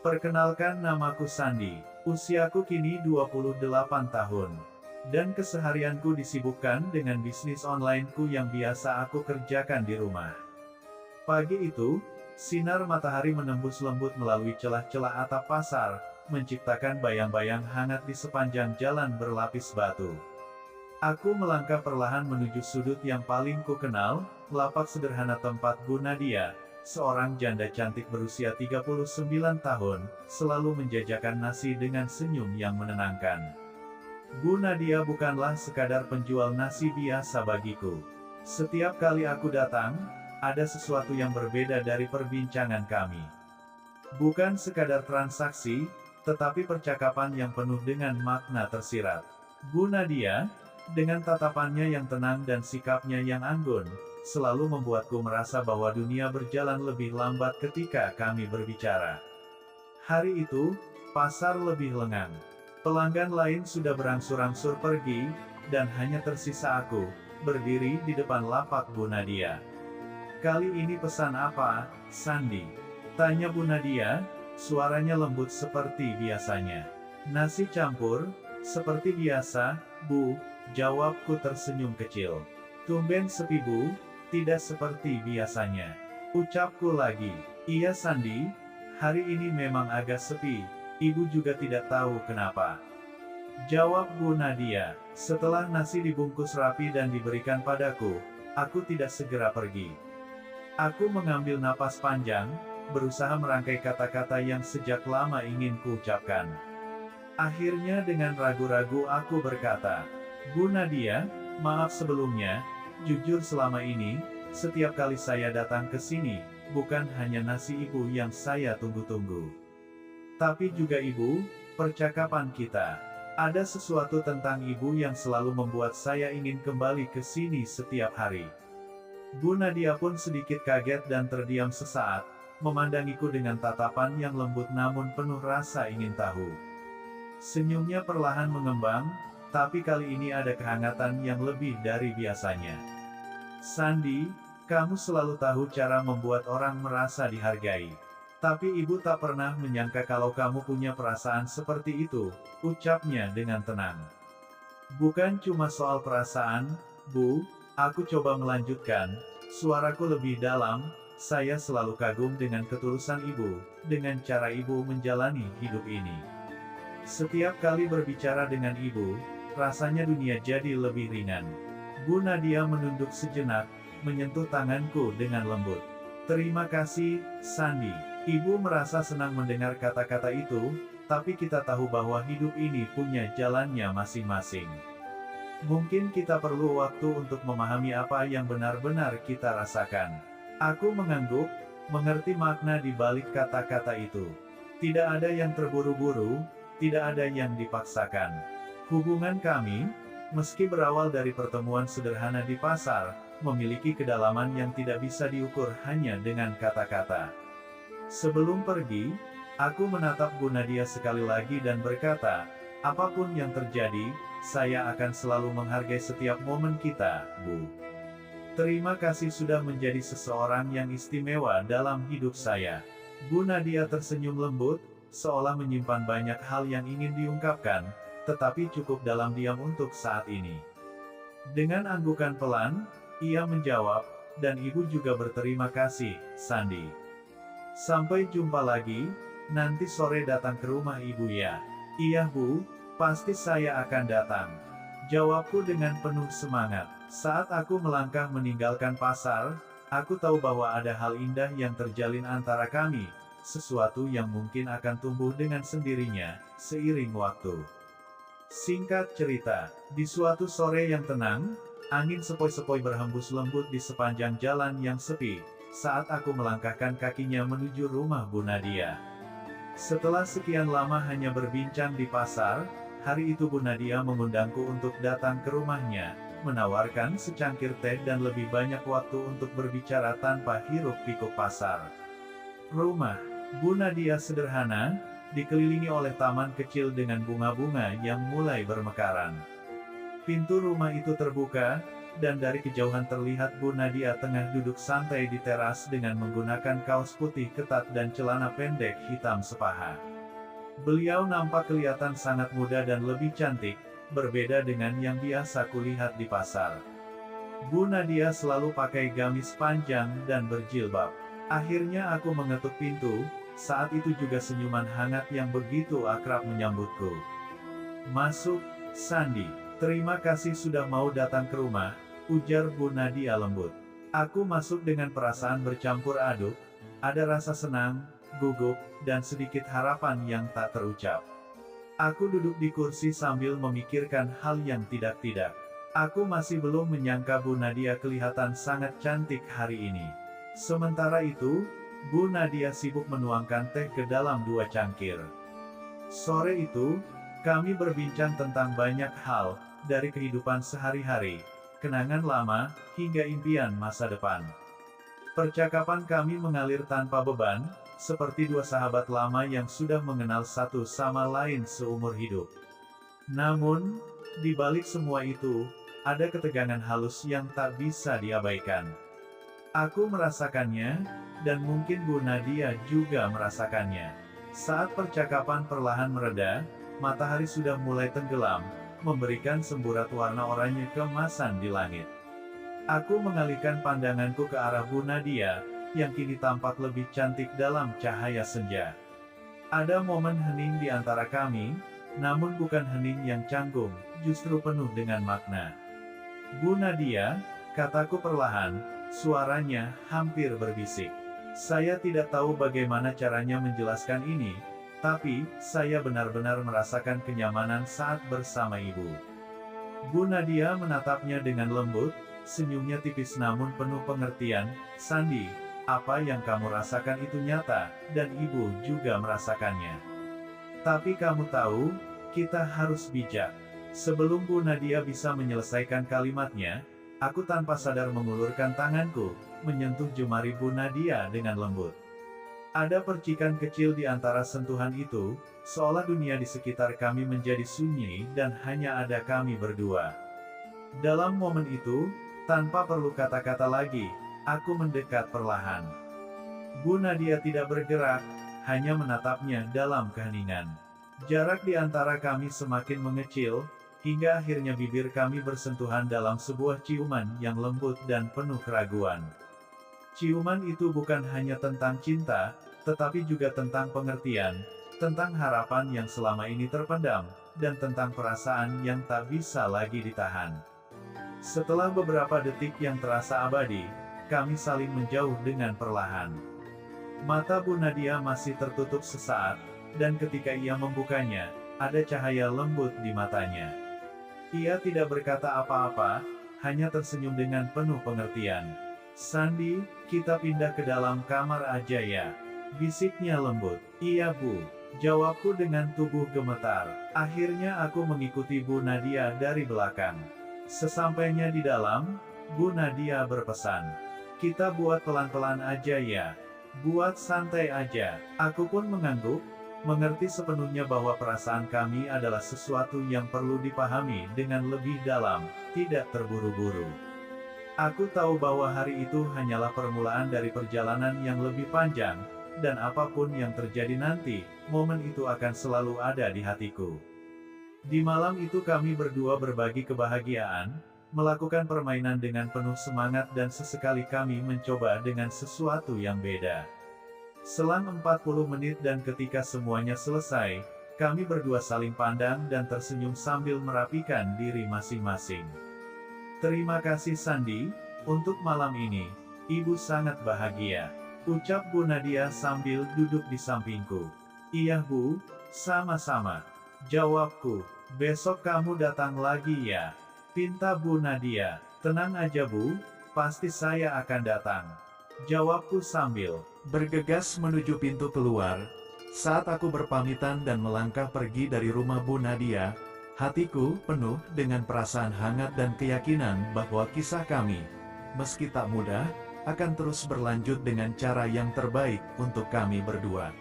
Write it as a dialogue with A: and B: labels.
A: Perkenalkan, namaku Sandi. Usiaku kini 28 tahun. Dan keseharianku disibukkan dengan bisnis onlineku yang biasa aku kerjakan di rumah. Pagi itu, sinar matahari menembus lembut melalui celah-celah atap pasar, menciptakan bayang-bayang hangat di sepanjang jalan berlapis batu. Aku melangkah perlahan menuju sudut yang paling ku kenal, lapak sederhana tempat Bu Nadia, seorang janda cantik berusia 39 tahun, selalu menjajakan nasi dengan senyum yang menenangkan. Bu Nadia bukanlah sekadar penjual nasi biasa bagiku. Setiap kali aku datang, ada sesuatu yang berbeda dari perbincangan kami. Bukan sekadar transaksi, tetapi percakapan yang penuh dengan makna tersirat. Bu Nadia, dengan tatapannya yang tenang dan sikapnya yang anggun, selalu membuatku merasa bahwa dunia berjalan lebih lambat ketika kami berbicara. Hari itu, pasar lebih lengang. Pelanggan lain sudah berangsur-angsur pergi, dan hanya tersisa aku, berdiri di depan lapak Bu Nadia. "Kali ini pesan apa, Sandi?" tanya Bu Nadia, suaranya lembut seperti biasanya. "Nasi campur, seperti biasa, Bu," jawabku tersenyum kecil. "Tumben sepi, Bu, tidak seperti biasanya," ucapku lagi. "Iya Sandi, hari ini memang agak sepi, Ibu juga tidak tahu kenapa," jawab Bu Nadia. Setelah nasi dibungkus rapi dan diberikan padaku, aku tidak segera pergi. Aku mengambil napas panjang, berusaha merangkai kata-kata yang sejak lama ingin kuucapkan. Akhirnya dengan ragu-ragu aku berkata, "Bu Nadia, maaf sebelumnya, jujur selama ini, setiap kali saya datang ke sini, bukan hanya nasi Ibu yang saya tunggu-tunggu. Tapi juga Ibu, percakapan kita. Ada sesuatu tentang Ibu yang selalu membuat saya ingin kembali ke sini setiap hari." Bu Nadia pun sedikit kaget dan terdiam sesaat, memandangiku dengan tatapan yang lembut namun penuh rasa ingin tahu. Senyumnya perlahan mengembang, tapi kali ini ada kehangatan yang lebih dari biasanya. "Sandi, kamu selalu tahu cara membuat orang merasa dihargai. Tapi Ibu tak pernah menyangka kalau kamu punya perasaan seperti itu," ucapnya dengan tenang. "Bukan cuma soal perasaan, Bu," aku coba melanjutkan, suaraku lebih dalam, "saya selalu kagum dengan ketulusan Ibu, dengan cara Ibu menjalani hidup ini. Setiap kali berbicara dengan Ibu, rasanya dunia jadi lebih ringan." Bu Nadia menunduk sejenak, menyentuh tanganku dengan lembut. "Terima kasih, Sandi. Ibu merasa senang mendengar kata-kata itu, tapi kita tahu bahwa hidup ini punya jalannya masing-masing. Mungkin kita perlu waktu untuk memahami apa yang benar-benar kita rasakan." Aku mengangguk, mengerti makna di balik kata-kata itu. Tidak ada yang terburu-buru, tidak ada yang dipaksakan. Hubungan kami, meski berawal dari pertemuan sederhana di pasar, memiliki kedalaman yang tidak bisa diukur hanya dengan kata-kata. Sebelum pergi, aku menatap Bu Nadia sekali lagi dan berkata, "Apapun yang terjadi, saya akan selalu menghargai setiap momen kita, Bu. Terima kasih sudah menjadi seseorang yang istimewa dalam hidup saya." Bu Nadia tersenyum lembut, seolah menyimpan banyak hal yang ingin diungkapkan, tetapi cukup dalam diam untuk saat ini. Dengan anggukan pelan, ia menjawab, "Dan Ibu juga berterima kasih, Sandi. Sampai jumpa lagi, nanti sore datang ke rumah Ibu ya." "Iya Bu, pasti saya akan datang," jawabku dengan penuh semangat. Saat aku melangkah meninggalkan pasar, aku tahu bahwa ada hal indah yang terjalin antara kami, sesuatu yang mungkin akan tumbuh dengan sendirinya, seiring waktu. Singkat cerita, di suatu sore yang tenang, angin sepoi-sepoi berhembus lembut di sepanjang jalan yang sepi, saat aku melangkahkan kakinya menuju rumah Bu Nadia. Setelah sekian lama hanya berbincang di pasar, hari itu Bu Nadia mengundangku untuk datang ke rumahnya, menawarkan secangkir teh dan lebih banyak waktu untuk berbicara tanpa hiruk-pikuk pasar. Rumah Bu Nadia sederhana, dikelilingi oleh taman kecil dengan bunga-bunga yang mulai bermekaran. Pintu rumah itu terbuka, dan dari kejauhan terlihat Bu Nadia tengah duduk santai di teras dengan menggunakan kaos putih ketat dan celana pendek hitam sepaha. Beliau nampak kelihatan sangat muda dan lebih cantik, berbeda dengan yang biasa kulihat di pasar. Bu Nadia selalu pakai gamis panjang dan berjilbab. Akhirnya aku mengetuk pintu, saat itu juga senyuman hangat yang begitu akrab menyambutku. "Masuk, Sandy. Terima kasih sudah mau datang ke rumah," ujar Bu Nadia lembut. Aku masuk dengan perasaan bercampur aduk, ada rasa senang, gugup, dan sedikit harapan yang tak terucap. Aku duduk di kursi sambil memikirkan hal yang tidak-tidak. Aku masih belum menyangka Bu Nadia kelihatan sangat cantik hari ini. Sementara itu, Bu Nadia sibuk menuangkan teh ke dalam 2 cangkir. Sore itu, kami berbincang tentang banyak hal, dari kehidupan sehari-hari, kenangan lama, hingga impian masa depan. Percakapan kami mengalir tanpa beban, seperti 2 sahabat lama yang sudah mengenal satu sama lain seumur hidup. Namun, di balik semua itu, ada ketegangan halus yang tak bisa diabaikan. Aku merasakannya, dan mungkin Bu Nadia juga merasakannya. Saat percakapan perlahan mereda, matahari sudah mulai tenggelam, memberikan semburat warna oranye keemasan di langit. Aku mengalihkan pandanganku ke arah Bu Nadia, yang kini tampak lebih cantik dalam cahaya senja. Ada momen hening di antara kami, namun bukan hening yang canggung, justru penuh dengan makna. "Bu Nadia," kataku perlahan, suaranya hampir berbisik. Saya tidak tahu bagaimana caranya menjelaskan ini, tapi saya benar-benar merasakan kenyamanan saat bersama ibu. Bu Nadia menatapnya dengan lembut, senyumnya tipis namun penuh pengertian. "Sandy, apa yang kamu rasakan itu nyata, dan ibu juga merasakannya. Tapi kamu tahu, kita harus bijak." Sebelum Bu Nadia bisa menyelesaikan kalimatnya, aku tanpa sadar mengulurkan tanganku, menyentuh jemari Bu Nadia dengan lembut. Ada percikan kecil di antara sentuhan itu, seolah dunia di sekitar kami menjadi sunyi dan hanya ada kami berdua. Dalam momen itu, tanpa perlu kata-kata lagi, aku mendekat perlahan. Bu Nadia tidak bergerak, hanya menatapnya dalam keheningan. Jarak di antara kami semakin mengecil, hingga akhirnya bibir kami bersentuhan dalam sebuah ciuman yang lembut dan penuh keraguan. Ciuman itu bukan hanya tentang cinta, tetapi juga tentang pengertian, tentang harapan yang selama ini terpendam, dan tentang perasaan yang tak bisa lagi ditahan. Setelah beberapa detik yang terasa abadi, kami saling menjauh dengan perlahan. Mata Bu Nadia masih tertutup sesaat, dan ketika ia membukanya, ada cahaya lembut di matanya. Ia tidak berkata apa-apa, hanya tersenyum dengan penuh pengertian. "Sandy, kita pindah ke dalam kamar aja ya," bisiknya lembut. "Iya Bu," jawabku dengan tubuh gemetar. Akhirnya aku mengikuti Bu Nadia dari belakang. Sesampainya di dalam, Bu Nadia berpesan, "Kita buat pelan-pelan aja ya. Buat santai aja." Aku pun mengangguk, mengerti sepenuhnya bahwa perasaan kami adalah sesuatu yang perlu dipahami dengan lebih dalam, tidak terburu-buru. Aku tahu bahwa hari itu hanyalah permulaan dari perjalanan yang lebih panjang, dan apapun yang terjadi nanti, momen itu akan selalu ada di hatiku. Di malam itu kami berdua berbagi kebahagiaan, melakukan permainan dengan penuh semangat dan sesekali kami mencoba dengan sesuatu yang beda. Selang 40 menit dan ketika semuanya selesai, kami berdua saling pandang dan tersenyum sambil merapikan diri masing-masing. "Terima kasih Sandy, untuk malam ini. Ibu sangat bahagia," ucap Bu Nadia sambil duduk di sampingku. "Iya Bu, sama-sama," jawabku. "Besok kamu datang lagi ya," pinta Bu Nadia. "Tenang aja Bu, pasti saya akan datang," jawabku sambil bergegas menuju pintu keluar. Saat aku berpamitan dan melangkah pergi dari rumah Bu Nadia, hatiku penuh dengan perasaan hangat dan keyakinan bahwa kisah kami, meski tak mudah, akan terus berlanjut dengan cara yang terbaik untuk kami berdua.